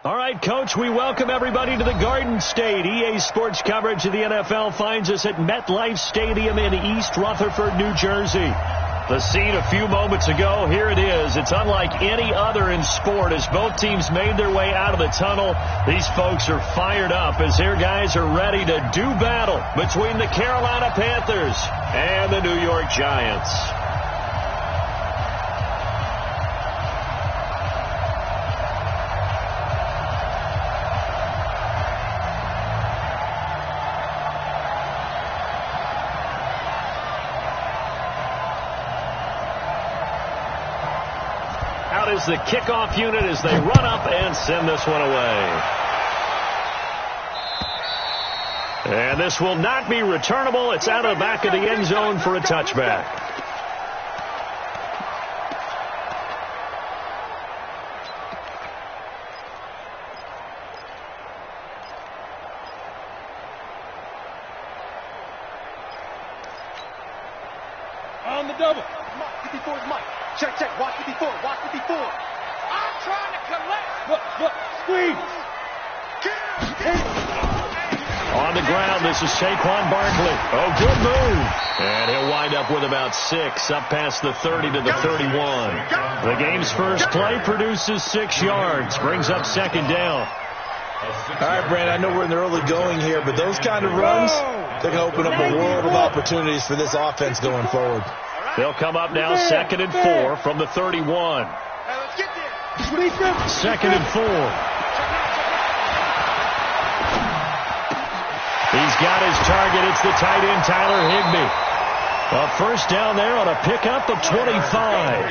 All right, Coach, we welcome everybody to the Garden State. EA Sports coverage of the NFL finds us at MetLife Stadium in East Rutherford, New Jersey. The scene a few moments ago, here it is. It's unlike any other in sport as both teams made their way out of the tunnel. These folks are fired up as their guys are ready to do battle between the Carolina Panthers and the New York Giants. Is the kickoff unit as they run up and send this one away. And this will not be returnable. It's out of the back of the end zone for a touchback. On the double. 54 is Mike. Check, check. Watch 54. Watch 54. I'm trying to collect. Look. Squeeze. On the ground, this is Saquon Barkley. Oh, good move. And he'll wind up with about 6, up past the 30 to the 31. The game's first play produces 6 yards, brings up second down. All right, Brandon, I know we're in the early going here, but those kind of runs, they're going to open up a world of opportunities for this offense going forward. They'll come up now 2nd and 4 from the 31. Second and 4. He's got his target. It's the tight end, Tyler Higbee. A first down there on a pickup of 25.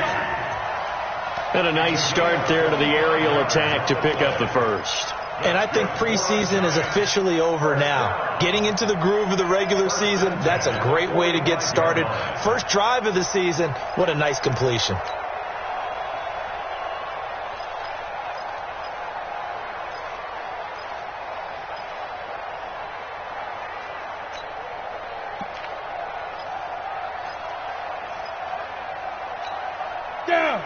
And a nice start there to the aerial attack to pick up the first. And I think preseason is officially over now. Getting into the groove of the regular season, that's a great way to get started. First drive of the season, what a nice completion.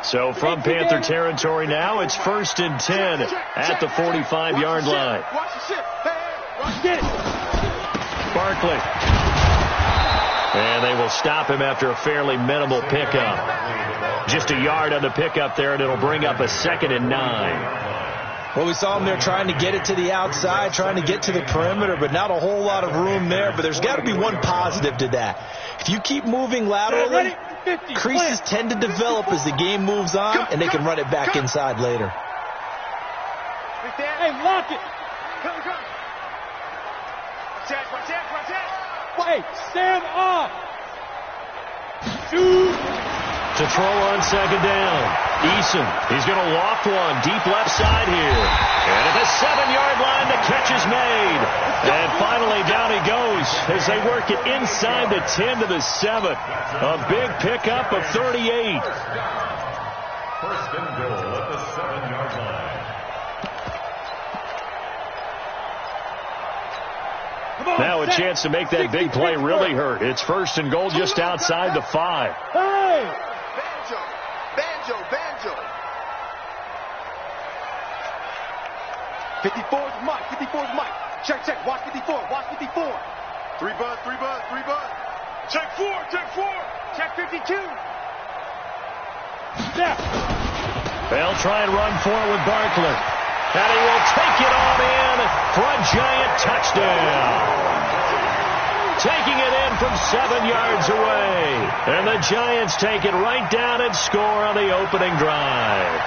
So from Panther territory now, it's 1st and 10 at the 45-yard line. Barkley. And they will stop him after a fairly minimal pickup. Just a yard on the pickup there, and it'll bring up a 2nd and 9. Well, we saw him there trying to get it to the outside, trying to get to the perimeter, but not a whole lot of room there. But there's got to be one positive to that. If you keep moving laterally, creases tend to develop as the game moves on, and they can run it back inside later. Hey, lock it. Wait, stand off. Shoot. To throw on 2nd down. Eason, he's going to loft one deep left side here. And at the 7-yard line, the catch is made. And finally, down he goes as they work it inside the 10 to the 7. A big pickup of 38. First and goal at the 7-yard line. Now a chance to make that big play really hurt. It's 1st and goal just outside the 5. Hey! Banjo. 54 is Mike. Check. Watch 54. 3 bud. Check 4. Check 52. Step. They'll try and run forward with Barkley. And he will take it on in for a Giant touchdown. Taking it in from 7 yards away. And the Giants take it right down and score on the opening drive.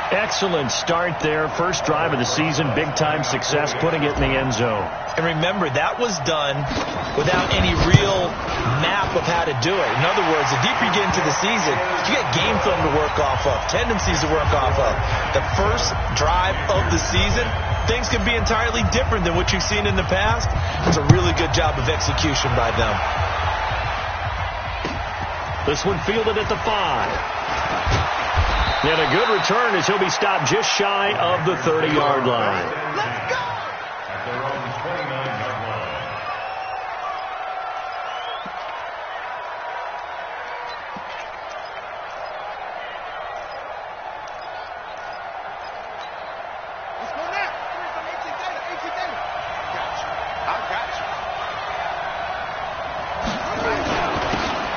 Excellent start there. First drive of the season. Big-time success putting it in the end zone. And remember, that was done without any real map of how to do it. In other words, the deeper you get into the season, you get game film to work off of, tendencies to work off of. The first drive of the season, things can be entirely different than what you've seen in the past. It's a really good job of execution by them. This one fielded at the 5. And a good return as he'll be stopped just shy of the 30-yard line. Let's go! At their own 29-yard line.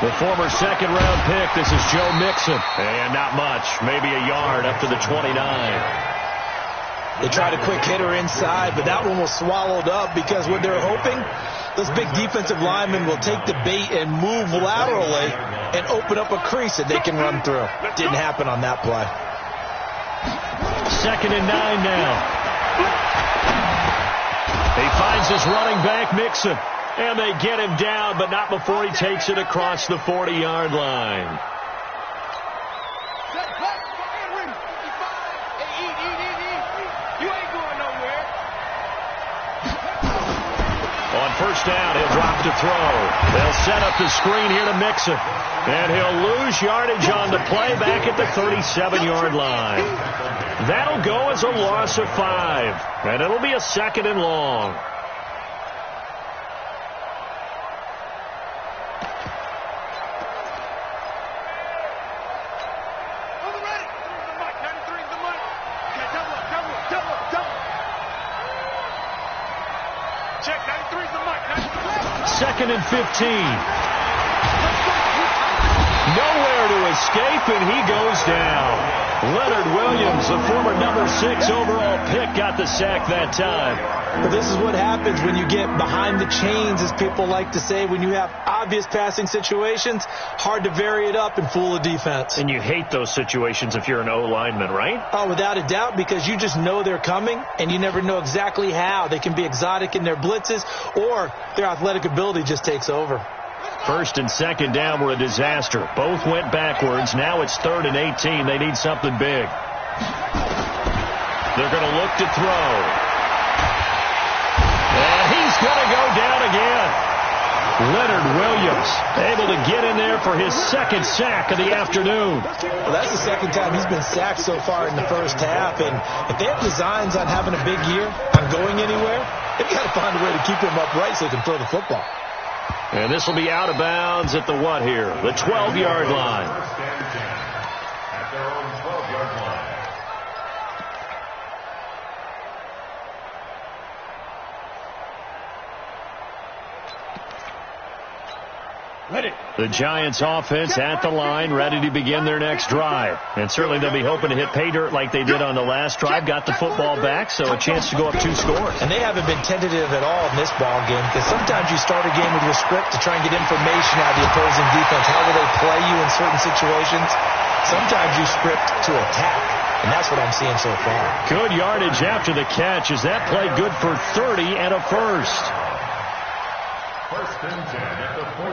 The former second-round pick, this is Joe Mixon. And not much, maybe a yard up to the 29. They tried a quick hitter inside, but that one was swallowed up because what they're hoping, those big defensive linemen will take the bait and move laterally and open up a crease that they can run through. Didn't happen on that play. 2nd and 9 now. He finds his running back, Mixon. And they get him down, but not before he takes it across the 40-yard line. On first down, he'll drop to throw. They'll set up the screen here to Mixon. And he'll lose yardage on the play back at the 37-yard line. That'll go as a loss of 5. And it'll be a 2nd and long. Second and 15. Nowhere to escape, and he goes down. Leonard Williams, the former number 6 overall pick, got the sack that time. But this is what happens when you get behind the chains, as people like to say. When you have obvious passing situations, hard to vary it up and fool a defense. And you hate those situations if you're an O-lineman, right? Oh, without a doubt, because you just know they're coming, and you never know exactly how. They can be exotic in their blitzes, or their athletic ability just takes over. 1st and 2nd down were a disaster. Both went backwards. Now it's 3rd and 18. They need something big. They're going to look to throw. And he's going to go down again. Leonard Williams able to get in there for his 2nd sack of the afternoon. Well, that's the 2nd time he's been sacked so far in the first half. And if they have designs on having a big year, on going anywhere, they've got to find a way to keep him upright so he can throw the football. And this will be out of bounds at the what here? The 12-yard line. At their own 12-yard line. Ready. The Giants offense at the line, ready to begin their next drive. And certainly they'll be hoping to hit pay dirt like they did on the last drive. Got the football back, so a chance to go up 2 scores. And they haven't been tentative at all in this ball game, because sometimes you start a game with your script to try and get information out of the opposing defense. How will they play you in certain situations? Sometimes you script to attack, and that's what I'm seeing so far. Good yardage after the catch. Is that play good for 30 and a first?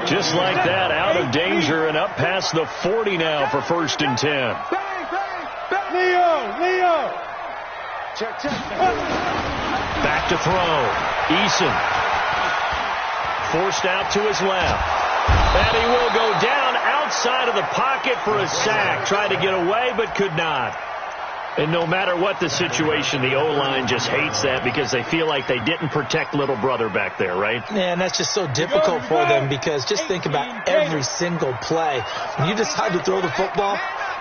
Just like that, out of danger and up past the 40 now for 1st and 10. Leo! Check. Back to throw. Eason. Forced out to his left. And he will go down outside of the pocket for a sack. Tried to get away, but could not. And no matter what the situation, the O-line just hates that because they feel like they didn't protect little brother back there, right? Yeah, and that's just so difficult for them, because just think about every single play. When you decide to throw the football,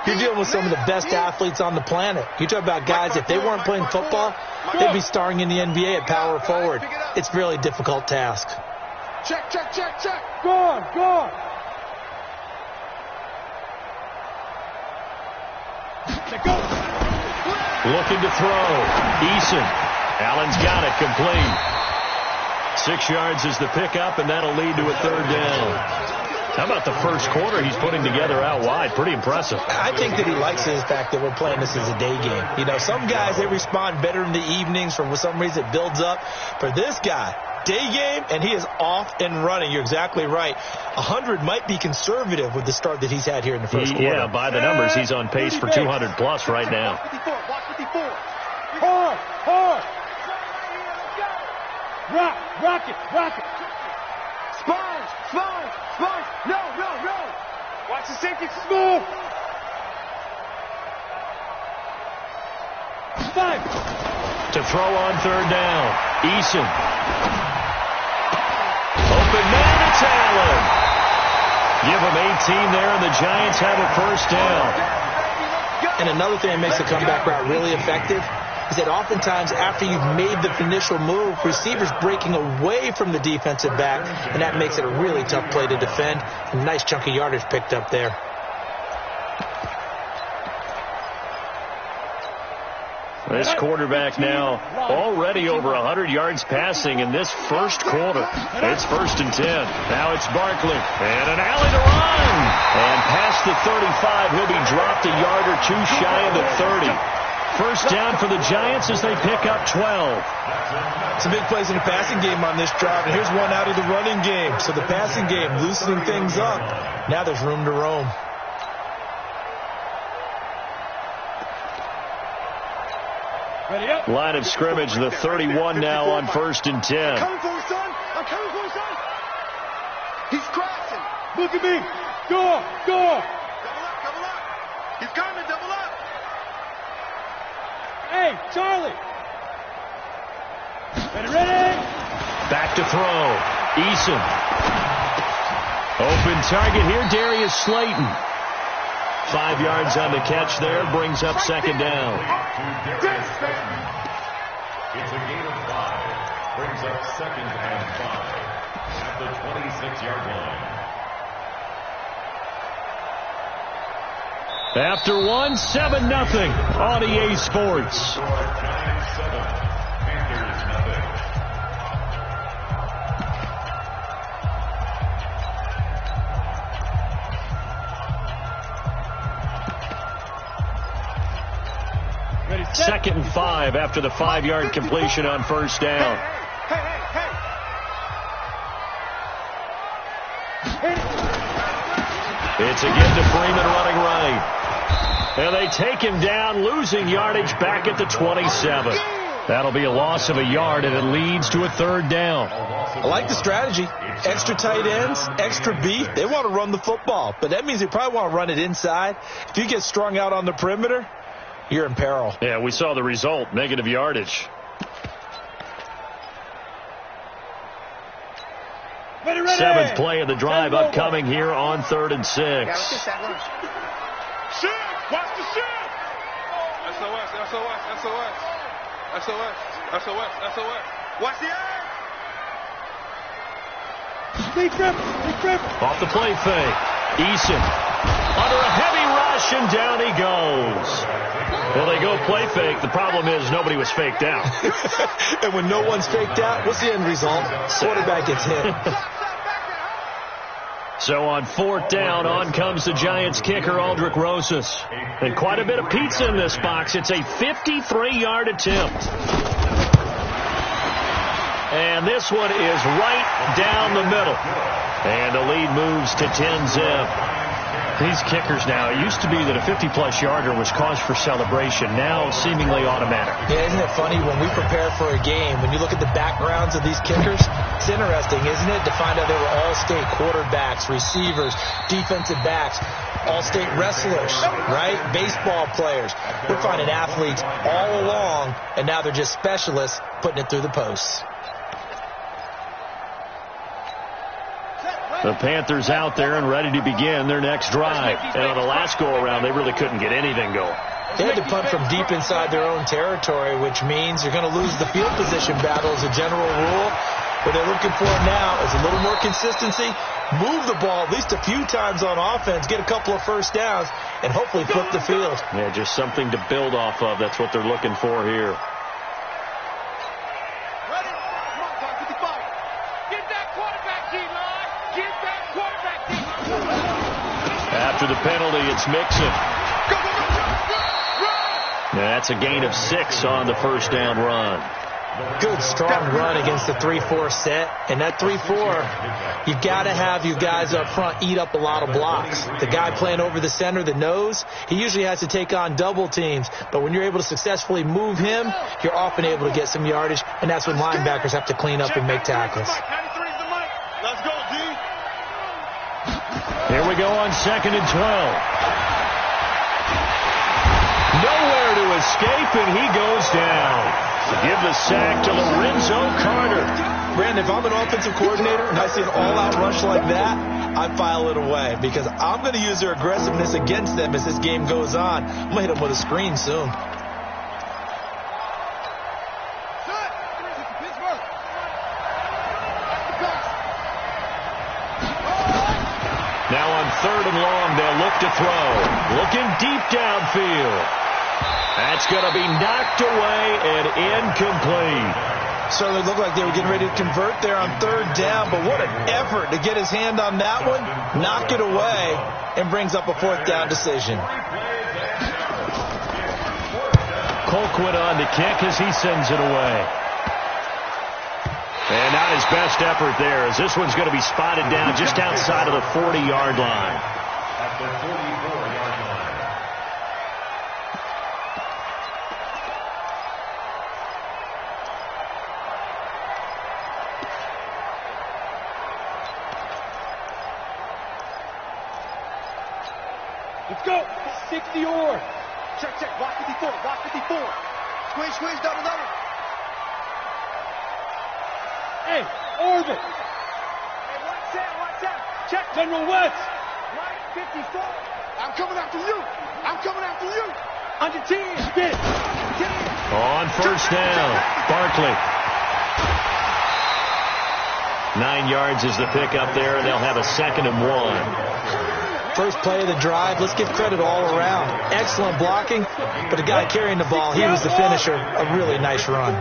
you're dealing with some of the best athletes on the planet. You talk about guys, if they weren't playing football, they'd be starring in the NBA at power forward. It's a really difficult task. Check. Go on. Go. Looking to throw. Eason. Allen's got it, complete. 6 yards is the pickup, and that'll lead to a 3rd down. How about the first quarter he's putting together out wide? Pretty impressive. I think that he likes the fact that we're playing this as a day game. You know, some guys, they respond better in the evenings. For some reason, it builds up. For this guy, day game, and he is off and running. You're exactly right. 100 might be conservative with the start that he's had here in the first quarter. Yeah, by the numbers, he's on pace for 200-plus right now. Hard. Rock it. Spine. No. Watch the safety. Smooth. Spine. To throw on 3rd down. Eason. Open man, it's Allen. Give him 18 there, and the Giants have a 1st down. And another thing that makes the comeback route really effective, is that oftentimes after you've made the initial move, receivers breaking away from the defensive back, and that makes it a really tough play to defend. A nice chunk of yardage picked up there. This quarterback now already over 100 yards passing in this first quarter. It's 1st and 10. Now it's Barkley. And an alley to run. And past the 35, he'll be dropped a yard or two shy of the 30. First down for the Giants as they pick up 12. Some big plays in the passing game on this drive. And here's one out of the running game. So the passing game loosening things up. Now there's room to roam. Line of scrimmage, the 31 now on 1st and 10. I'm coming for you, son. I'm coming for you, son. He's crashing. Look at me. Go up. Double up. He's coming, double up. Hey, Charlie. Ready? Back to throw. Eason. Open target here, Darius Slayton. 5 yards on the catch there, brings up 2nd down. It's a gain of 5. Brings up 2nd and 5 at the 26-yard line. After 1, 7-0 on EA Sports. Giants 7, Panthers nothing. Second and 5 after the 5-yard completion on 1st down. It's again to Freeman running right. And they take him down, losing yardage back at the 27. That'll be a loss of a yard, and it leads to a 3rd down. I like the strategy. Extra tight ends, extra beef. They want to run the football, but that means they probably want to run it inside. If you get strung out on the perimeter, you're in peril. Yeah, we saw the result, negative yardage. Ready. 7th play of the drive upcoming here on 3rd and 6. Shift. Watch the shift. SOS. Watch the edge. Big trip. Off the play fake. Eason under a heavy rush, and down he goes. Well, they go play fake. The problem is nobody was faked out. And when no one's faked out, what's the end result? Quarterback gets hit. So on 4th down, on comes the Giants kicker, Aldrick Rosas. And quite a bit of pizza in this box. It's a 53-yard attempt. And this one is right down the middle. And the lead moves to 10-zip. These kickers now, it used to be that a 50-plus yarder was cause for celebration. Now seemingly automatic. Yeah, isn't it funny when we prepare for a game, when you look at the backgrounds of these kickers, it's interesting, isn't it, to find out they were all-state quarterbacks, receivers, defensive backs, all-state wrestlers, right? Baseball players. We're finding athletes all along, and now they're just specialists putting it through the posts. The Panthers out there and ready to begin their next drive. And on the last go-around, they really couldn't get anything going. They had to punt from deep inside their own territory, which means you're going to lose the field position battle as a general rule. What they're looking for now is a little more consistency, move the ball at least a few times on offense, get a couple of first downs, and hopefully flip the field. Yeah, just something to build off of. That's what they're looking for here. After the penalty, it's Mixon. That's a gain of 6 on the first down run. Good, strong run against the 3-4 set. And that 3-4, you've got to have you guys up front eat up a lot of blocks. The guy playing over the center, the nose, he usually has to take on double teams. But when you're able to successfully move him, you're often able to get some yardage. And that's when linebackers have to clean up and make tackles. Let's go, D. Here we go on 2nd and 12. Nowhere to escape, and he goes down. Give the sack to Lorenzo Carter. Brandon, if I'm an offensive coordinator and I see an all-out rush like that, I file it away because I'm going to use their aggressiveness against them as this game goes on. I'm going to hit them with a screen soon. look to throw. Looking deep downfield. That's going to be knocked away and incomplete. Certainly looked like they were getting ready to convert there on third down, but what an effort to get his hand on that one, knock it away, and brings up a fourth down decision. Colquitt on the kick as he sends it away. And not his best effort there, as this one's going to be spotted down just outside of the 40-yard line. At the 44-yard line. Let's go. 60 or. Check, check. Watch 54. Watch 54. Squeeze, squeeze, double, double. Hey, Orbit. Hey, watch out. Check. General West. Right, 54. I'm coming after you. I'm coming after you. Under 10. Get it. 10. On first down, Barkley. 9 yards is the pickup there, and they'll have a 2nd and 1. First play of the drive, let's give credit all around. Excellent blocking, but the guy carrying the ball, he was the finisher. A really nice run.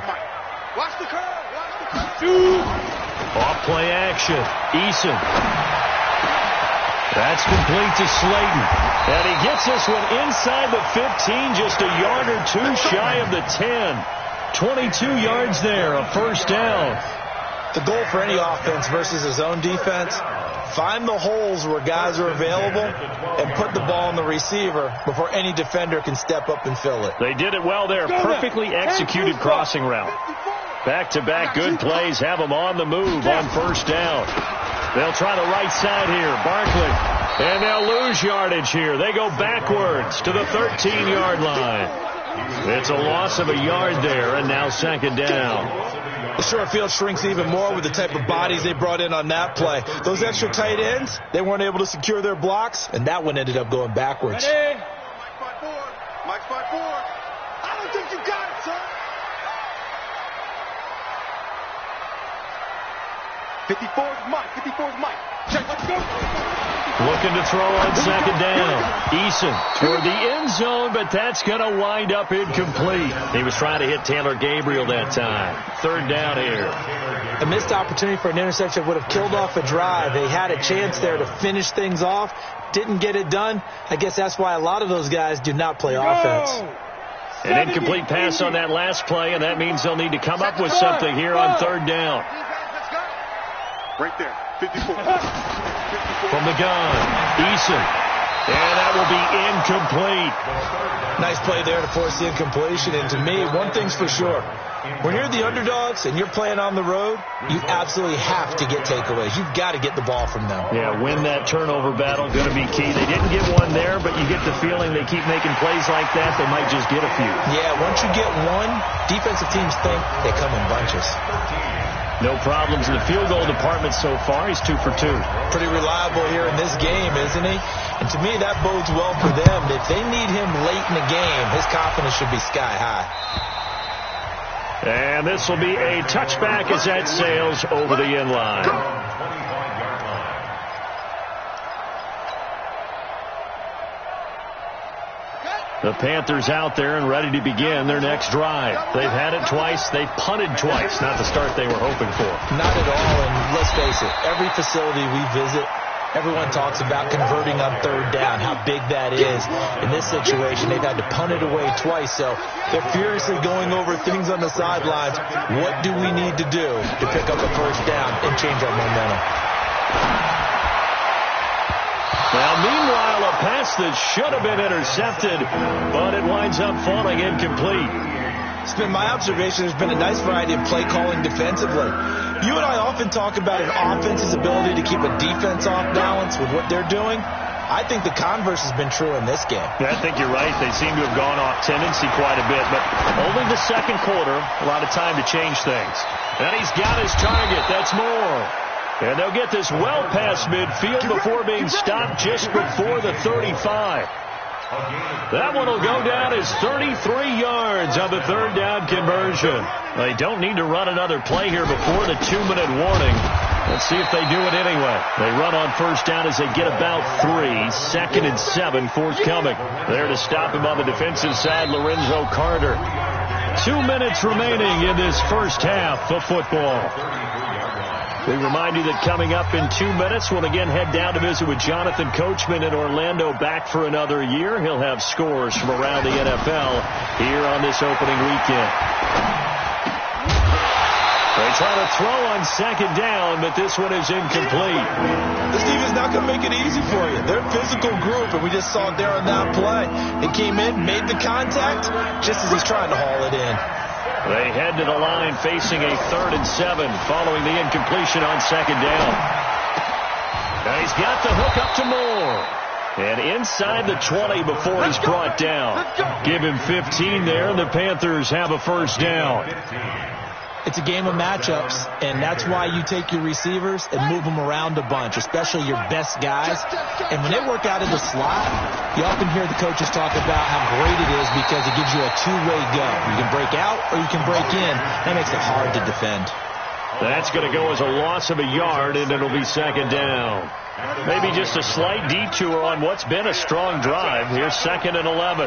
Watch the curve. Watch the curve. Off play action. Eason. That's complete to Slayton. And he gets this one inside the 15, just a yard or two shy of the 10. 22 yards there, a first down. The goal for any offense versus his own defense, find the holes where guys are available and put the ball on the receiver before any defender can step up and fill it. They did it well there. Perfectly executed crossing route. Back-to-back good plays have them on the move on first down. They'll try the right side here. Barkley. And they'll lose yardage here. They go backwards to the 13-yard line. It's a loss of a yard there, and now 2nd down. The short field shrinks even more with the type of bodies they brought in on that play. Those extra tight ends, they weren't able to secure their blocks, and that one ended up going backwards. Ready? Mike 5-4. Mike 5-4. I don't think you got it, son. 54's Mike. 54's Mike. Check. Let's go. Looking to throw on 2nd down. Eason toward the end zone, but that's going to wind up incomplete. He was trying to hit Taylor Gabriel that time. 3rd down here. A missed opportunity for an interception would have killed off a drive. They had a chance there to finish things off. Didn't get it done. I guess that's why a lot of those guys do not play offense. An incomplete pass on that last play, and that means they'll need to come up with something here on 3rd down. Right there. 54. From the gun, Eason. And that will be incomplete. Nice play there to force the incompletion. And to me, one thing's for sure. When you're the underdogs and you're playing on the road, you absolutely have to get takeaways. You've got to get the ball from them. Yeah, win that turnover battle, going to be key. They didn't get one there, but you get the feeling they keep making plays like that, they might just get a few. Yeah, once you get one, defensive teams think they come in bunches. No problems in the field goal department so far. He's 2 for 2. Pretty reliable here in this game, isn't he? And to me, that bodes well for them. If they need him late in the game, his confidence should be sky high. And this will be a touchback as that sails over the end line. The Panthers out there and ready to begin their next drive. They've had it twice. They've punted twice. Not the start they were hoping for. Not at all. And let's face it, every facility we visit, everyone talks about converting on 3rd down, how big that is. In this situation, they've had to punt it away twice. So they're furiously going over things on the sidelines. What do we need to do to pick up a first down and change our momentum? Well, meanwhile, a pass that should have been intercepted, but it winds up falling incomplete. It's been my observation there's been a nice variety of play calling defensively. You and I often talk about an offense's ability to keep a defense off balance with what they're doing. I think the converse has been true in this game. Yeah, I think you're right. They seem to have gone off tendency quite a bit, but only the 2nd quarter, a lot of time to change things. And he's got his target. That's Moore. And they'll get this well past midfield before being stopped just before the 35. That one will go down as 33 yards on the third down conversion. They don't need to run another play here before the 2-minute warning. Let's see if they do it anyway. They run on first down as they get about 3. 2nd and 7 forthcoming. There to stop him on the defensive side, Lorenzo Carter. 2 minutes remaining in this first half of football. We remind you that coming up in 2 minutes, we'll again head down to visit with Jonathan Coachman in Orlando, back for another year. He'll have scores from around the NFL here on this opening weekend. They try to throw on second down, but this one is incomplete. This defense not going to make it easy for you. They're a physical group, and we just saw it there on that play. He came in, made the contact, just as he's trying to haul it in. They head to the line facing a 3rd and 7 following the incompletion on second down. Now he's got the hook up to Moore. And inside the 20 before he's brought down. Give him 15 there, and the Panthers have a first down. It's a game of matchups, and that's why you take your receivers and move them around a bunch, especially your best guys. And when they work out in the slot, you often hear the coaches talk about how great it is because it gives you a two-way go. You can break out or you can break in. That makes it hard to defend. That's going to go as a loss of a yard, and it'll be second down. Maybe just a slight detour on what's been a strong drive. Here's 2nd and 11.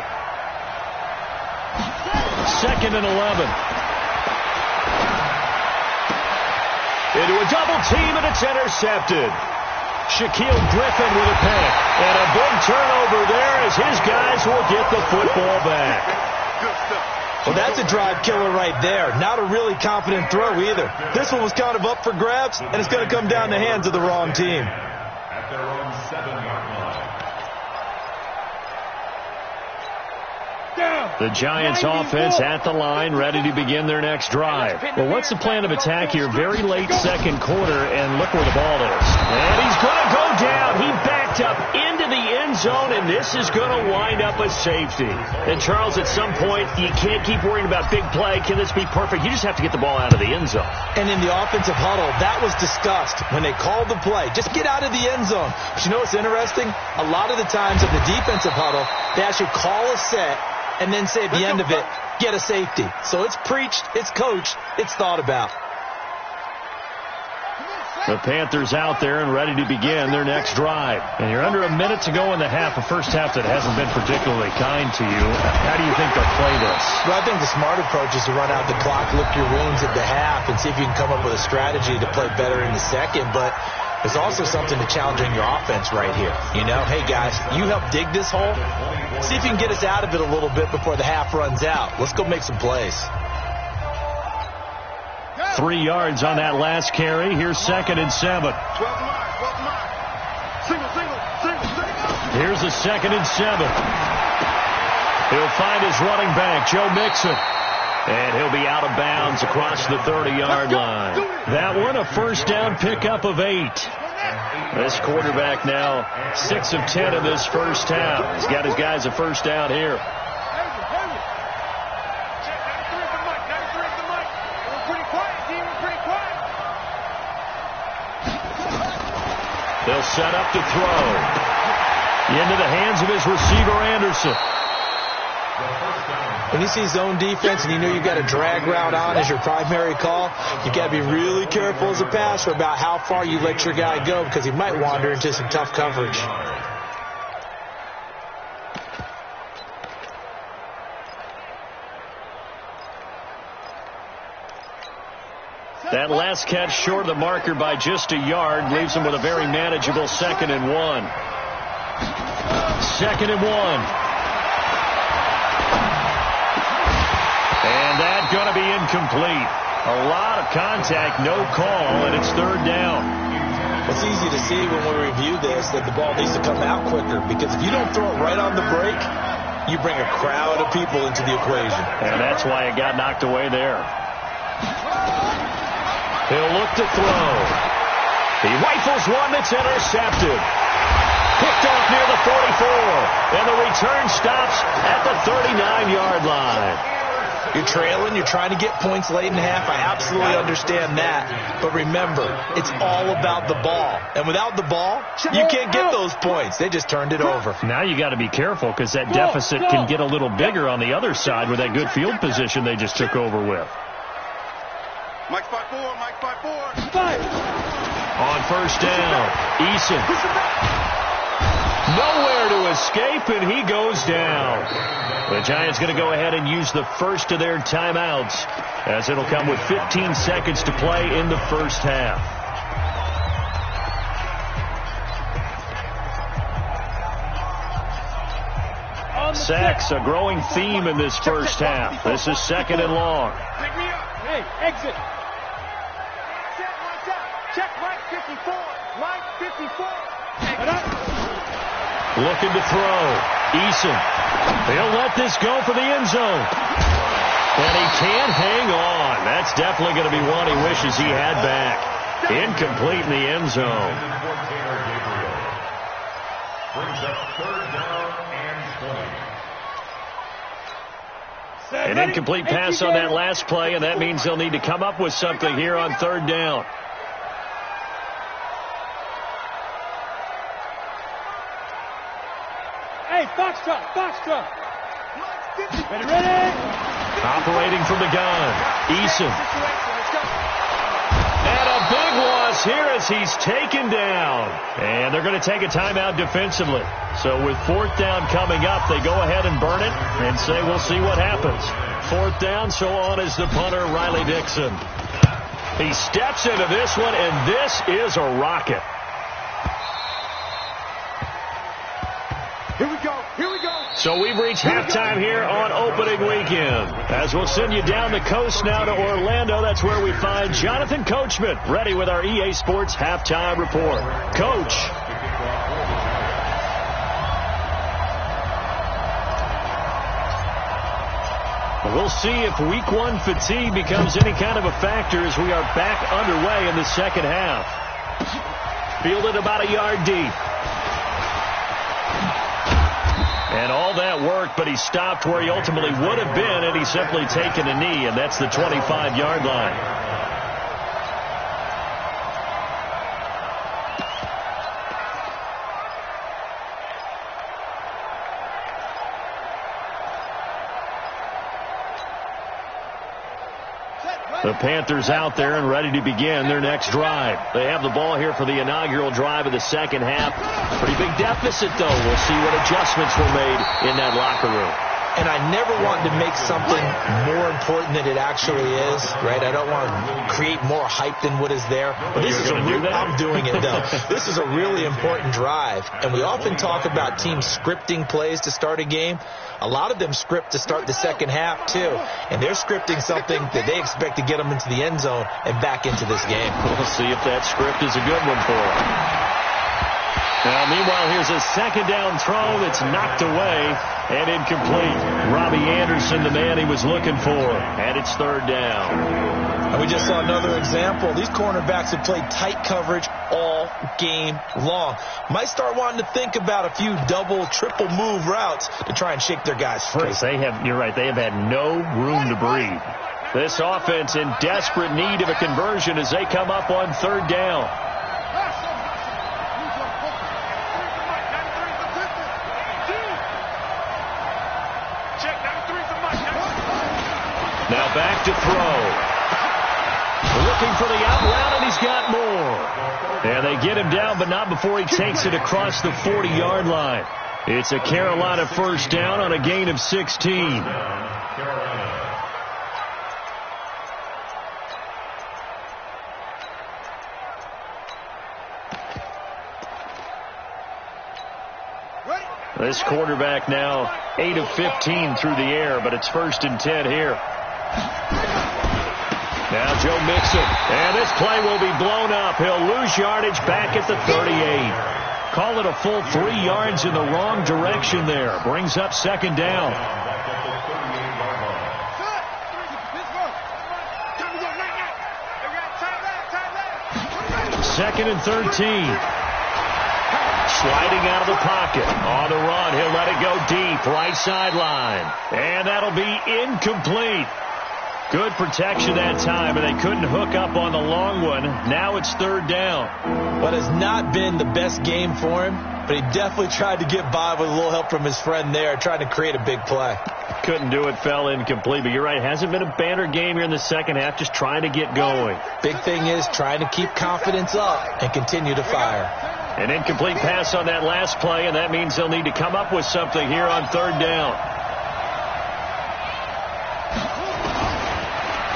2nd and 11. Into a double team, and it's intercepted. Shaquille Griffin with a pick. And a big turnover there as his guys will get the football back. Well, that's a drive killer right there. Not a really confident throw either. This one was kind of up for grabs, and it's going to come down the hands of the wrong team. At their own 7-yard line. The Giants offense at the line, ready to begin their next drive. Well, what's the plan of attack here? Very late second quarter, and look where the ball is. And he's going to go down. He backed up into the end zone, and this is going to wind up a safety. And, Charles, at some point, you can't keep worrying about big play. Can this be perfect? You just have to get the ball out of the end zone. And in the offensive huddle, that was discussed when they called the play. Just get out of the end zone. But you know what's interesting? A lot of the times in the defensive huddle, they actually call a set and then say at the end of it, get a safety. So it's preached, it's coached, it's thought about. The Panthers out there and ready to begin their next drive. And you're under a minute to go in the half, a first half that hasn't been particularly kind to you. How do you think they'll play this? Well, I think the smart approach is to run out the clock, lick your wounds at the half, and see if you can come up with a strategy to play better in the second. But there's also something to challenging your offense right here. You know, hey, guys, you help dig this hole. See if you can get us out of it a little bit before the half runs out. Let's go make some plays. 3 yards on that last carry. Here's 2nd and 7. Here's a 2nd and 7. He'll find his running back, Joe Mixon. And he'll be out of bounds across the 30-yard line. That one, a first down pickup of 8. This quarterback now 6 of 10 in this first half. He's got his guys a first down here. They'll set up to throw. Into the hands of his receiver, Anderson. When you see zone defense and you know you've got a drag route on as your primary call, you've got to be really careful as a passer about how far you let your guy go because he might wander into some tough coverage. That last catch short of the marker by just a yard leaves him with a very manageable 2nd and 1. 2nd and 1. And that's going to be incomplete. A lot of contact, no call, and it's 3rd down. It's easy to see when we review this that the ball needs to come out quicker because if you don't throw it right on the break, you bring a crowd of people into the equation. And that's why it got knocked away there. He'll look to throw. He rifles one that's intercepted. Picked off near the 44. And the return stops at the 39-yard line. You're trailing. You're trying to get points late in the half. I absolutely understand that. But remember, it's all about the ball. And without the ball, you can't get those points. They just turned it over. Now you got to be careful because that deficit can get a little bigger on the other side with that good field position they just took over with. Mike 5-4, Mike 5-4. On first down, Eason. Nowhere to escape, and he goes down. The Giants going to go ahead and use the first of their timeouts, as it'll come with 15 seconds to play in the first half. Sacks, a growing theme in this first half. This is second and long. Pick me up. Hey, exit. Check right 54. Right 54. Looking to throw. Eason. He'll let this go for the end zone. And he can't hang on. That's definitely going to be one he wishes he had back. Incomplete in the end zone. Brings up third down and 20. An incomplete pass on that last play, and that means they'll need to come up with something here on third down. Hey, Foxtrot, Foxtrot. Ready? Operating from the gun, Eason. And a big loss here as he's taken down. And they're going to take a timeout defensively. So with fourth down coming up, they go ahead and burn it and say we'll see what happens. Fourth down, so on is the punter, Riley Dixon. He steps into this one, and this is a rocket. Here we go. Here we go. So we've reached halftime here on opening weekend. As we'll send you down the coast now to Orlando, that's where we find Jonathan Coachman ready with our EA Sports halftime report. Coach. We'll see if week one fatigue becomes any kind of a factor as we are back underway in the second half. Fielded about a yard deep. And all that worked, but he stopped where he ultimately would have been had he simply taken a knee, and that's the 25-yard line. The Panthers out there and ready to begin their next drive. They have the ball here for the inaugural drive of the second half. Pretty big deficit, though. We'll see what adjustments were made in that locker room. And I never want to make something more important than it actually is, right? I don't want to create more hype than what is there. But this is I'm doing it, though. This is a really important drive. And we often talk about teams scripting plays to start a game. A lot of them script to start the second half, too. And they're scripting something that they expect to get them into the end zone and back into this game. We'll see if that script is a good one for them. Now, meanwhile, here's a second down throw that's knocked away and incomplete. Robbie Anderson, the man he was looking for, and it's third down. And we just saw another example. These cornerbacks have played tight coverage all game long. Might start wanting to think about a few double, triple move routes to try and shake their guys free. You're right, they have had no room to breathe. This offense in desperate need of a conversion as they come up on third down. Now back to throw. Looking for the out route, and he's got more. And they get him down, but not before he takes it across the 40-yard line. It's a Carolina first down on a gain of 16. This quarterback now 8 of 15 through the air, but it's first and 10 here. Now Joe Mixon, and this play will be blown up. He'll lose yardage back at the 38. Call it a full 3 yards in the wrong direction there. Brings up second down. Second and 13. sliding out of the pocket. On the run, he'll let it go deep, right sideline. And that'll be incomplete. Good protection that time, and they couldn't hook up on the long one. Now it's third down. What has not been the best game for him, but he definitely tried to get by with a little help from his friend there, trying to create a big play. Couldn't do it, fell incomplete, but you're right. It hasn't been a banner game here in the second half, just trying to get going. Big thing is trying to keep confidence up and continue to fire. An incomplete pass on that last play, and that means they'll need to come up with something here on third down.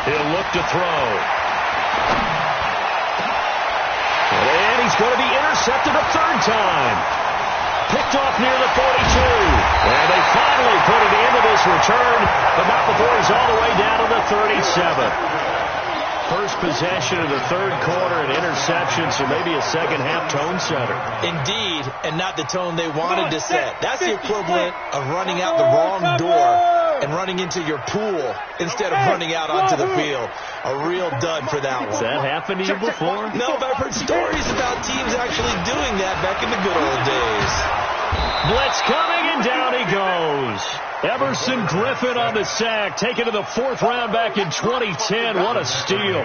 He'll look to throw. And he's going to be intercepted a third time. Picked off near the 42. And they finally put it into this return, but not before he's all the way down to the 37. First possession of the third quarter, an interception, so maybe a second-half tone setter. Indeed, and not the tone they wanted to set. That's the equivalent of running out the wrong door and running into your pool instead of running out onto the field. A real dud for that one. Has that happened to you before? No, but I've heard stories about teams actually doing that back in the good old days. Blitz coming, and down he goes. Everson Griffin on the sack, taken to the fourth round back in 2010. What a steal.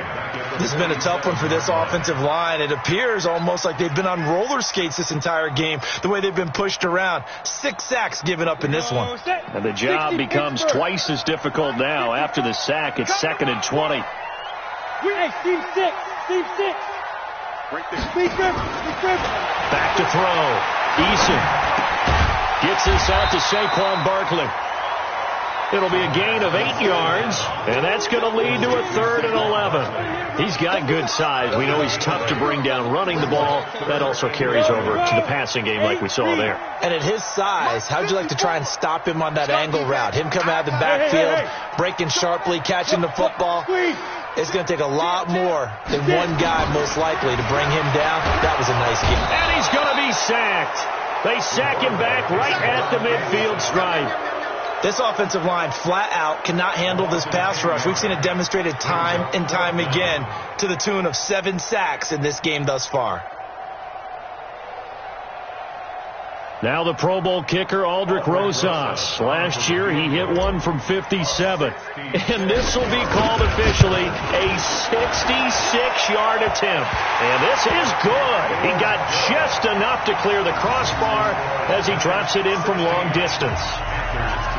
This has been a tough one for this offensive line. It appears almost like they've been on roller skates this entire game, the way they've been pushed around. 6 sacks given up in this one. And the job becomes twice as difficult now. After the sack, it's 2nd and 20. Hey, Steve 6. Steve 6. Steve Griffin. Back to throw. Eason gets this out to Saquon Barkley. It'll be a gain of 8 yards, and that's going to lead to a 3rd and 11. He's got good size. We know he's tough to bring down running the ball. That also carries over to the passing game like we saw there. And at his size, how'd you like to try and stop him on that angle route? Him come out of the backfield, breaking sharply, catching the football. It's going to take a lot more than one guy, most likely, to bring him down. That was a nice game. And he's going to be sacked. They sack him back right at the midfield stripe. This offensive line flat out cannot handle this pass rush. We've seen it demonstrated time and time again to the tune of 7 sacks in this game thus far. Now the Pro Bowl kicker, Aldrick Rosas. Last year, he hit one from 57. And this will be called officially a 66-yard attempt. And this is good. He got just enough to clear the crossbar as he drops it in from long distance.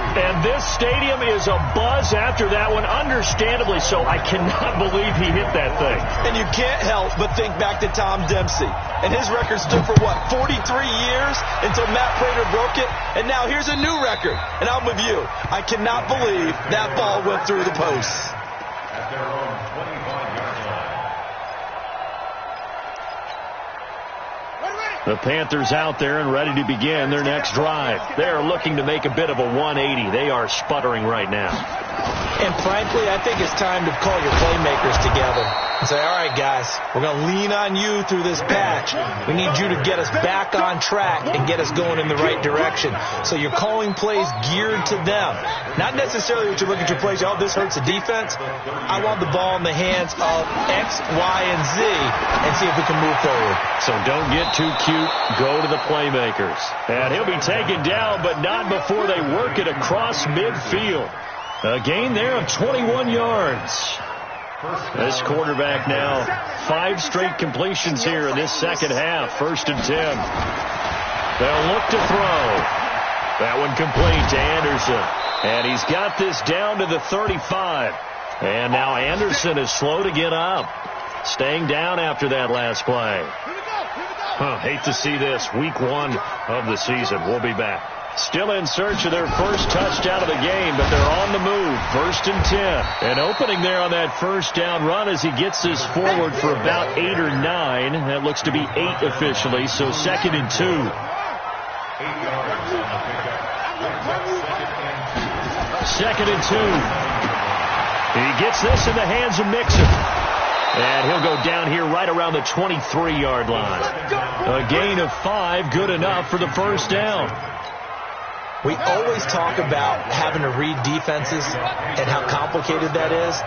And this stadium is abuzz after that one, understandably so. I cannot believe he hit that thing. And you can't help but think back to Tom Dempsey. And his record stood for, 43 years until Matt Prater broke it. And now here's a new record. And I'm with you. I cannot believe that ball went through the posts. At their own 25-yard line. The Panthers out there and ready to begin their next drive. They're looking to make a bit of a 180. They are sputtering right now. And frankly, I think it's time to call your playmakers together and say, all right, guys, we're going to lean on you through this patch. We need you to get us back on track and get us going in the right direction. So you're calling plays geared to them. Not necessarily that you look at your plays, oh, this hurts the defense. I want the ball in the hands of X, Y, and Z and see if we can move forward. So don't get too cute. Go to the playmakers. And he'll be taken down, but not before they work it across midfield. A gain there of 21 yards. This quarterback now, 5 straight completions here in this second half. 1st and 10. They'll look to throw. That one complete to Anderson. And he's got this down to the 35. And now Anderson is slow to get up. Staying down after that last play. Hate to see this. Week 1 of the season. We'll be back. Still in search of their first touchdown of the game, but they're on the move. 1st and 10. And opening there on that first down run as he gets this forward for about 8 or 9. That looks to be 8 officially, so 2nd and 2. 8 yards on the pickup. 2nd and 2. He gets this in the hands of Mixon. And he'll go down here right around the 23-yard line. A gain of 5, good enough for the first down. We always talk about having to read defenses and how complicated that is.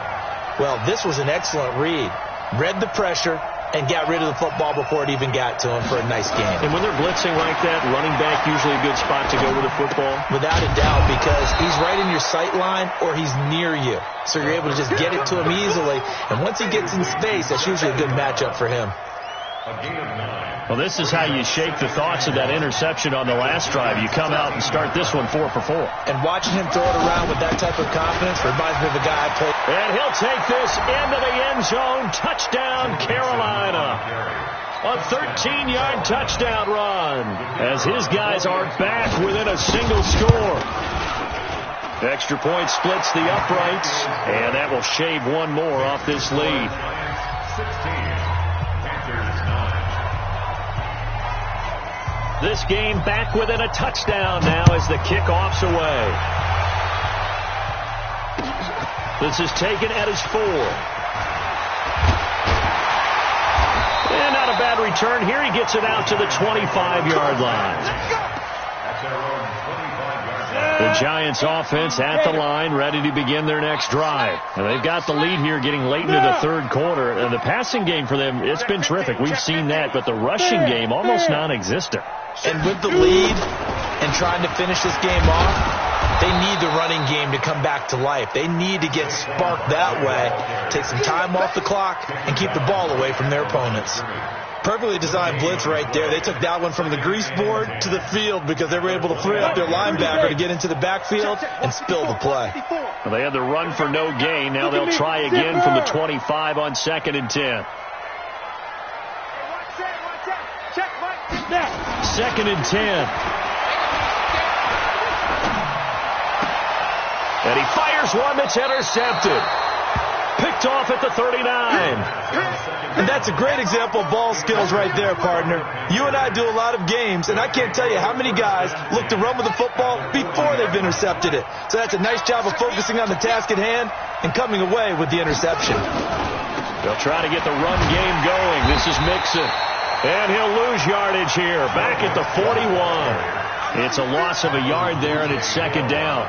Well, this was an excellent read. Read the pressure, and got rid of the football before it even got to him for a nice game. And when they're blitzing like that, running back usually a good spot to go with the football? Without a doubt, because he's right in your sight line or he's near you. So you're able to just get it to him easily. And once he gets in space, that's usually a good matchup for him. Well, this is how you shake the thoughts of that interception on the last drive. You come out and start this one 4 for 4. And watching him throw it around with that type of confidence reminds me of a guy I played. And he'll take this into the end zone. Touchdown, Carolina. A 13-yard touchdown run as his guys are back within a single score. Extra point splits the uprights, and that will shave one more off this lead. 16. This game back within a touchdown now as the kickoff's away. This is taken at his 4. And not a bad return here. He gets it out to the 25-yard line. The Giants offense at the line, ready to begin their next drive. And they've got the lead here getting late into the third quarter. And the passing game for them, it's been terrific. We've seen that, but the rushing game almost non-existent. And with the lead and trying to finish this game off, they need the running game to come back to life. They need to get sparked that way, take some time off the clock, and keep the ball away from their opponents. Perfectly designed blitz right there. They took that one from the grease board to the field because they were able to free up their linebacker to get into the backfield and spill the play. Well, they had the run for no gain. Now they'll try again from the 25 on 2nd and 10. 2nd and 10. And he fires one that's intercepted. Picked off at the 39. And that's a great example of ball skills right there, partner. You and I do a lot of games, and I can't tell you how many guys look to run with the football before they've intercepted it. So that's a nice job of focusing on the task at hand and coming away with the interception. They'll try to get the run game going. This is Mixon. And he'll lose yardage here. Back at the 41. It's a loss of a yard there, and it's 2nd down.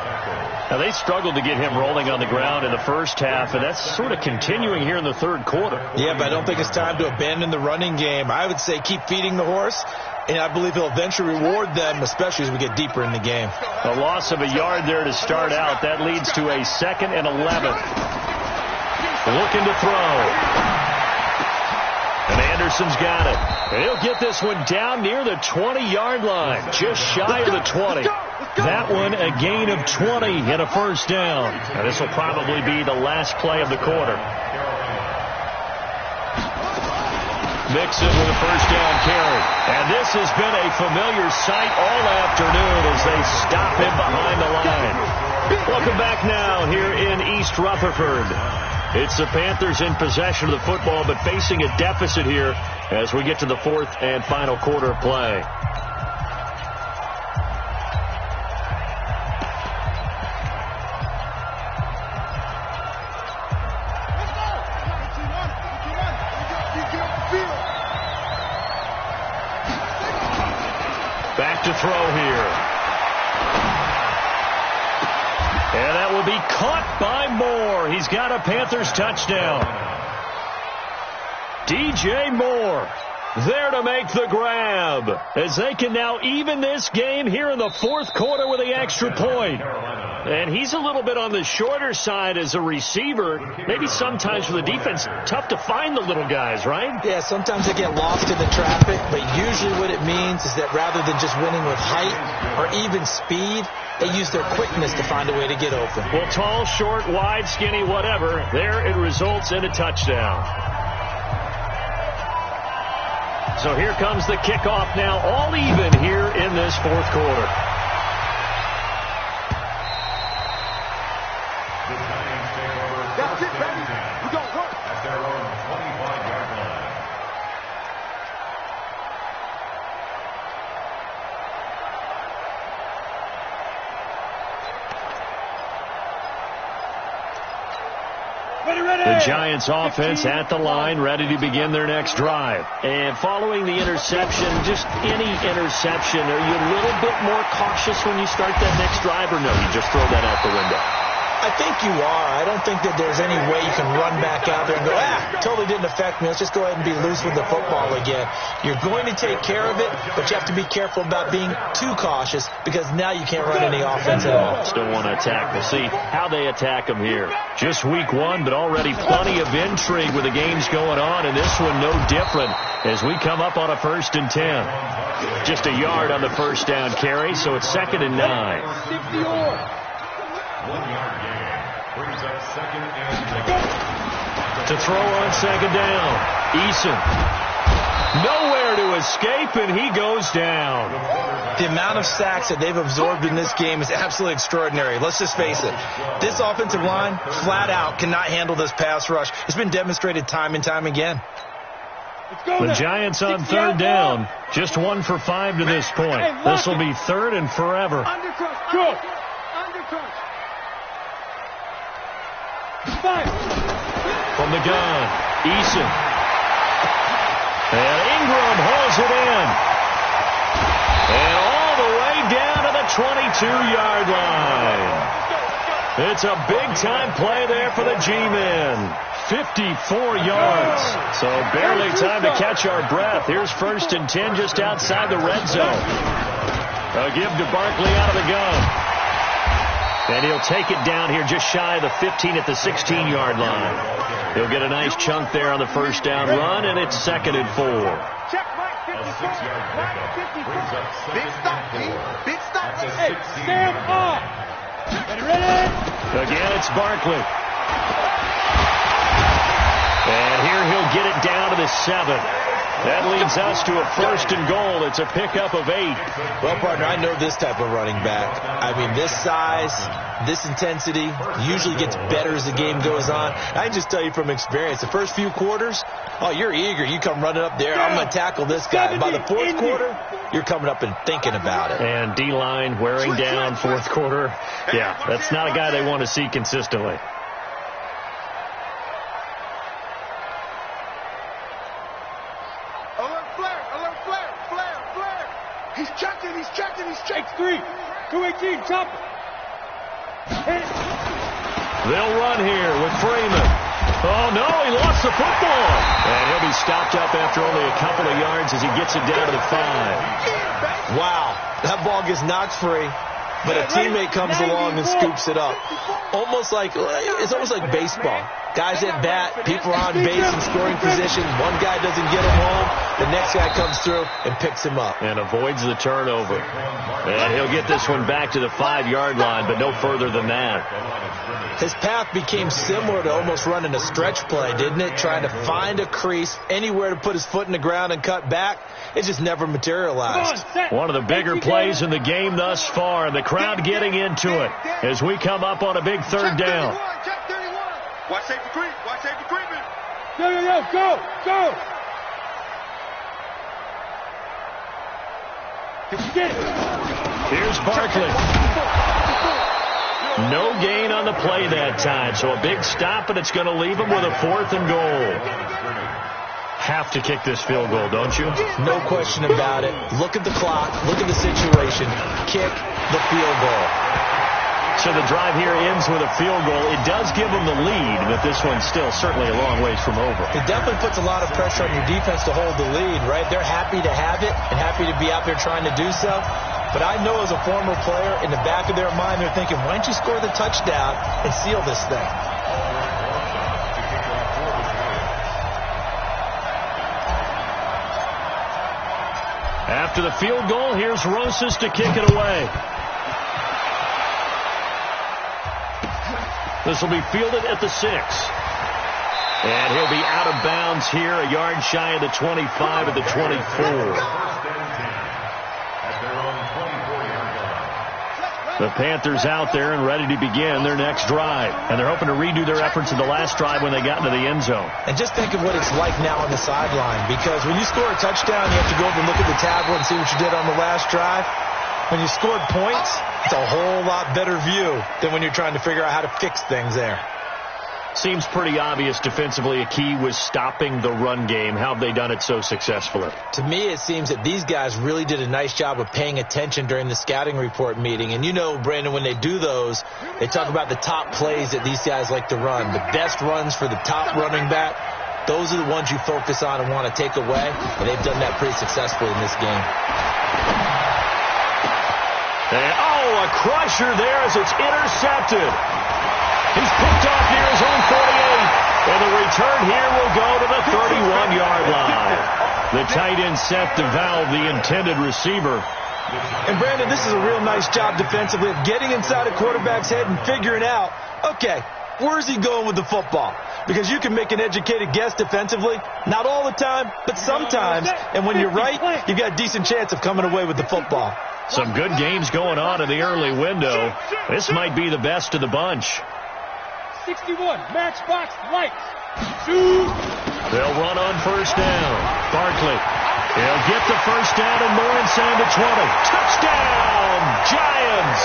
Now, they struggled to get him rolling on the ground in the first half, and that's sort of continuing here in the third quarter. Yeah, but I don't think it's time to abandon the running game. I would say keep feeding the horse, and I believe he'll eventually reward them, especially as we get deeper in the game. A loss of a yard there to start out. That leads to a 2nd and 11. Looking to throw. And Anderson's got it. And he'll get this one down near the 20-yard line, just shy of the 20. That one a gain of 20 and a first down. And this will probably be the last play of the quarter. Mixon with a first down carry. And this has been a familiar sight all afternoon as they stop him behind the line. Welcome back now here in East Rutherford. It's the Panthers in possession of the football, but facing a deficit here as we get to the 4th and final quarter of play. Back to throw here. And that will be caught by Moore. He's got a Panthers touchdown. DJ Moore there to make the grab as they can now even this game here in the 4th quarter with the extra point. And he's a little bit on the shorter side as a receiver. Maybe sometimes for the defense, tough to find the little guys, right? Yeah, sometimes they get lost in the traffic, but usually what it means is that rather than just winning with height or even speed, they use their quickness to find a way to get open. Well, tall, short, wide, skinny, whatever, there it results in a touchdown. So here comes the kickoff now, all even here in this 4th quarter. That's it, baby. We don't work. At their own 25-yard line. The Giants offense at the line, ready to begin their next drive. And following the interception, just any interception, are you a little bit more cautious when you start that next drive, or no, you just throw that out the window? I think you are. I don't think that there's any way you can run back out there and go, totally didn't affect me. Let's just go ahead and be loose with the football again. You're going to take care of it, but you have to be careful about being too cautious because now you can't run any offense at all. Still want to attack. We'll see how they attack them here. Just week one, but already plenty of intrigue with the games going on, and this one no different as we come up on a 1st and 10. Just a yard on the first down carry, so it's 2nd and 9. 1-yard gain brings up 2nd and 10. To throw on 2nd down, Eason. Nowhere to escape, and he goes down. The amount of sacks that they've absorbed in this game is absolutely extraordinary. Let's just face it. This offensive line, flat out, cannot handle this pass rush. It's been demonstrated time and time again. The Giants on 3rd down. Just 1 for 5 to this point. This will be 3rd and forever. Go. From the gun, Eason. And Ingram hauls it in. And all the way down to the 22-yard line. It's a big-time play there for the G-men. 54 yards. So barely time to catch our breath. Here's 1st and 10 just outside the red zone. A give to Barkley out of the gun. And he'll take it down here just shy of the 15 at the 16-yard line. He'll get a nice chunk there on the first down run, and it's 2nd and 4. Check right, 6-yard pickup brings up 2nd Big stop, and 4. Big stop. Hey, stand up. Ready? Again, it's Barkley. And here he'll get it down to the 7. That leads us to a 1st and goal. It's a pickup of 8. Well, partner, I know this type of running back. I mean, this size, this intensity usually gets better as the game goes on. I can just tell you from experience, the first few quarters, you're eager. You come running up there, I'm going to tackle this guy. By the 4th quarter, you're coming up and thinking about it. And D-line wearing down 4th quarter. Yeah, that's not a guy they want to see consistently. He's checking. X3, 218, chop it. They'll run here with Freeman. Oh, no, he lost the football. And he'll be stopped up after only a couple of yards as he gets it down to the 5. Wow, that ball gets knocked free, but a teammate comes along and scoops it up. It's almost like baseball. Guys at bat, people are on base in scoring position. One guy doesn't get him home. The next guy comes through and picks him up. And avoids the turnover. And he'll get this one back to the 5-yard line, but no further than that. His path became similar to almost running a stretch play, didn't it? Trying to find a crease, anywhere to put his foot in the ground and cut back. It just never materialized. One of the bigger plays in the game thus far, and the crowd getting into it as we come up on a big 3rd down. Check 31. Watch safety creep. Go. Here's Barkley. No gain on the play that time, so a big stop, and it's going to leave him with a 4th and goal. Have to kick this field goal, don't you? No question about it. Look at the clock. Look at the situation. Kick the field goal. So the drive here ends with a field goal. It does give them the lead, but this one's still certainly a long ways from over. It definitely puts a lot of pressure on your defense to hold the lead, right? They're happy to have it and happy to be out there trying to do so. But I know as a former player, in the back of their mind, they're thinking, why don't you score the touchdown and seal this thing? After the field goal, here's Rosas to kick it away. This will be fielded at the 6. And he'll be out of bounds here, a yard shy of the 25 at the 24. The Panthers out there and ready to begin their next drive. And they're hoping to redo their efforts in the last drive when they got into the end zone. And just think of what it's like now on the sideline. Because when you score a touchdown, you have to go over and look at the tablet and see what you did on the last drive. When you scored points, it's a whole lot better view than when you're trying to figure out how to fix things there. Seems pretty obvious defensively a key was stopping the run game. How have they done it so successfully? To me, it seems that these guys really did a nice job of paying attention during the scouting report meeting. And you know, Brandon, when they do those, they talk about the top plays that these guys like to run. The best runs for the top running back, those are the ones you focus on and want to take away. And they've done that pretty successfully in this game. And, a crusher there as it's intercepted. He's picked off near his own 48. And the return here will go to the 31-yard line. The tight end Seth DeValve, the intended receiver. And, Brandon, this is a real nice job defensively of getting inside a quarterback's head and figuring out, okay, where's he going with the football? Because you can make an educated guess defensively. Not all the time, but sometimes. And when you're right, you've got a decent chance of coming away with the football. Some good games going on in the early window. This might be the best of the bunch. 61, matchbox lights. Shoot. They'll run on first down. Barkley. He'll get the first down and more inside the 20. Touchdown, Giants.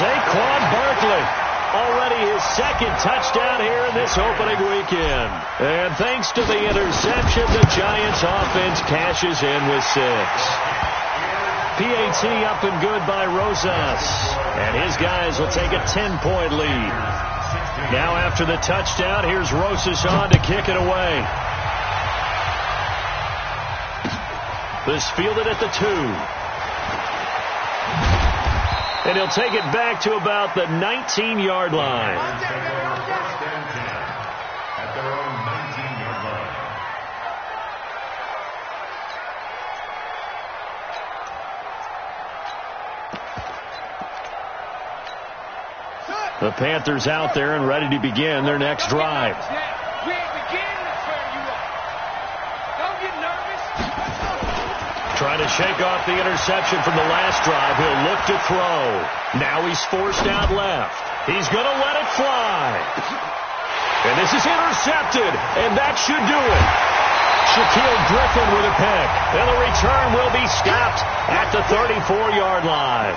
Saquon Barkley. Already his second touchdown here in this opening weekend. And thanks to the interception, the Giants offense cashes in with 6. PAT up and good by Rosas. And his guys will take a 10-point lead. Now after the touchdown, here's Rosas on to kick it away. This fielded at the 2. And he'll take it back to about the 19-yard line. At their own 19-yard line. The Panthers out there and ready to begin their next drive. We ain't beginning to tear you up. Don't get nervous. Trying to shake off the interception from the last drive. He'll look to throw. Now he's forced out left. He's going to let it fly. And this is intercepted, and that should do it. Shaquille Griffin with a pick. And the return will be stopped at the 34-yard line.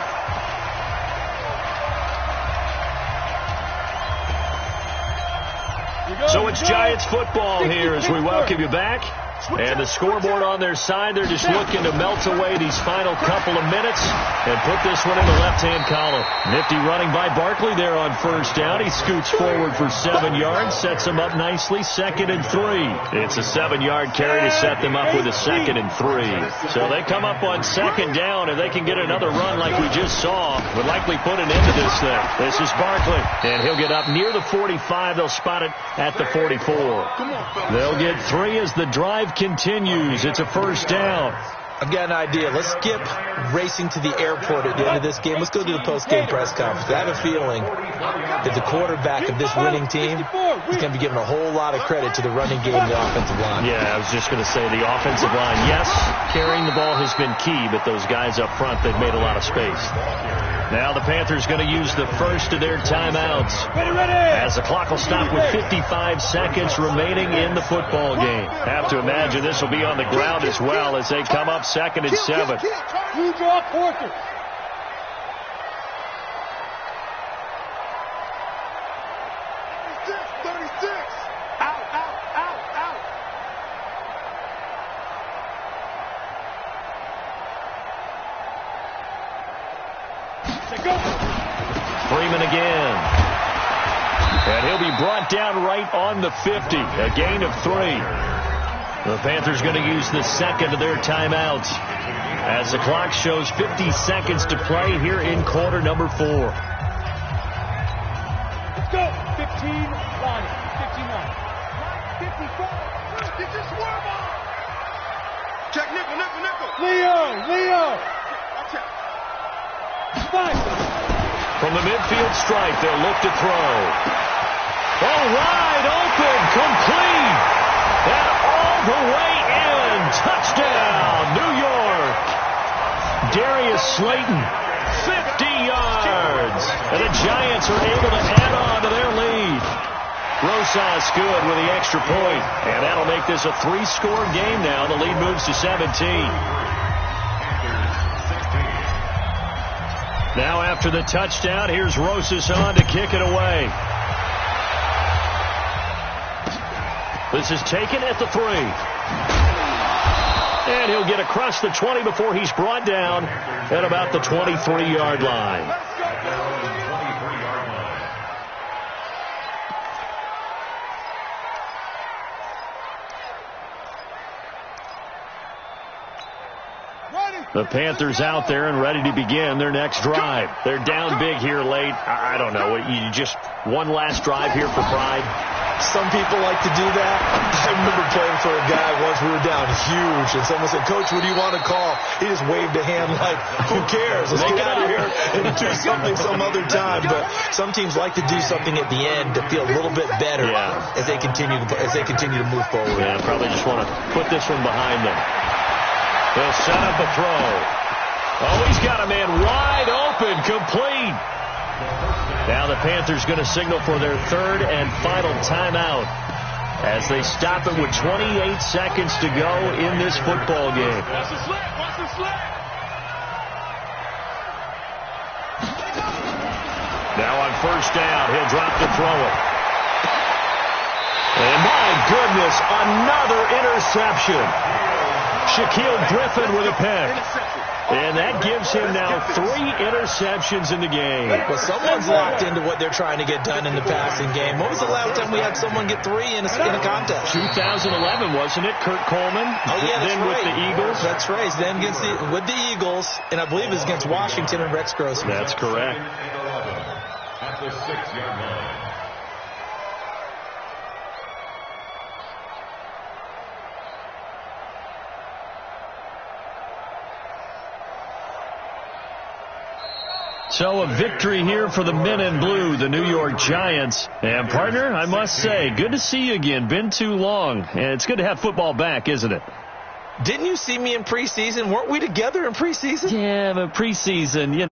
So it's Giants football here as we welcome you back. And the scoreboard on their side, they're just looking to melt away these final couple of minutes and put this one in the left-hand column. Nifty running by Barkley there on first down. He scoots forward for 7 yards, sets him up nicely, 2nd and 3. It's a 7-yard carry to set them up with a 2nd and 3. So they come up on 2nd down, and they can get another run like we just saw. Would likely put an end to this thing. This is Barkley, and he'll get up near the 45. They'll spot it at the 44. They'll get 3 as the drive continues. It's a first down. I've got an idea. Let's skip racing to the airport at the end of this game. Let's go to the post-game press conference. I have a feeling that the quarterback of this winning team is going to be given a whole lot of credit to the running game and the offensive line. Yeah, I was just going to say the offensive line. Yes, carrying the ball has been key, but those guys up front, they've made a lot of space. Now the Panthers going to use the first of their timeouts as the clock will stop with 55 seconds remaining in the football game. Have to imagine this will be on the ground as well as they come up 2nd and 7. You draw quarters. Freeman again. And he'll be brought down right on the 50. A gain of 3. The Panthers going to use the second of their timeouts as the clock shows 50 seconds to play here in quarter number 4. Let's go. 15 line. 15 line. 54. Get your swerve on. Check nickel. Leo. Watch out. 5. From the midfield stripe, they'll look to throw. Oh, wide open, complete. And all the way in. Touchdown, New York. Darius Slayton, 50 yards. And the Giants are able to add on to their lead. Rosas good with the extra point. And that'll make this a 3-score game now. The lead moves to 17. Now after the touchdown, here's Rosas on to kick it away. This is taken at the 3. And he'll get across the 20 before he's brought down at about the 23-yard line. The Panthers out there and ready to begin their next drive. They're down big here late. I don't know. You just one last drive here for pride. Some people like to do that. I remember playing for a guy once. We were down huge, and someone said, "Coach, what do you want to call?" He just waved a hand like, "Who cares? Let's get out of here and do something some other time." But some teams like to do something at the end to feel a little bit better as they continue to move forward. Yeah, probably just want to put this one behind them. They'll set up a throw. Oh, he's got a man wide open, complete. Now the Panthers going to signal for their third and final timeout as they stop it with 28 seconds to go in this football game. Watch the slant. Watch the slant. Now on first down, he'll drop to throw it. And my goodness, another interception. Shaquille Griffin with a pick. And that gives him now 3 interceptions in the game. Well, someone's locked into what they're trying to get done in the passing game. When was the last time we had someone get 3 in a contest? 2011, wasn't it? Kurt Coleman. Oh, yeah, that's then right. with the Eagles. That's right. Then with the Eagles, and I believe it was against Washington and Rex Grossman. That's correct. At the 6-yard line. So a victory here for the men in blue, the New York Giants. And, partner, I must say, good to see you again. Been too long. And it's good to have football back, isn't it? Didn't you see me in preseason? Weren't we together in preseason? Yeah, but preseason,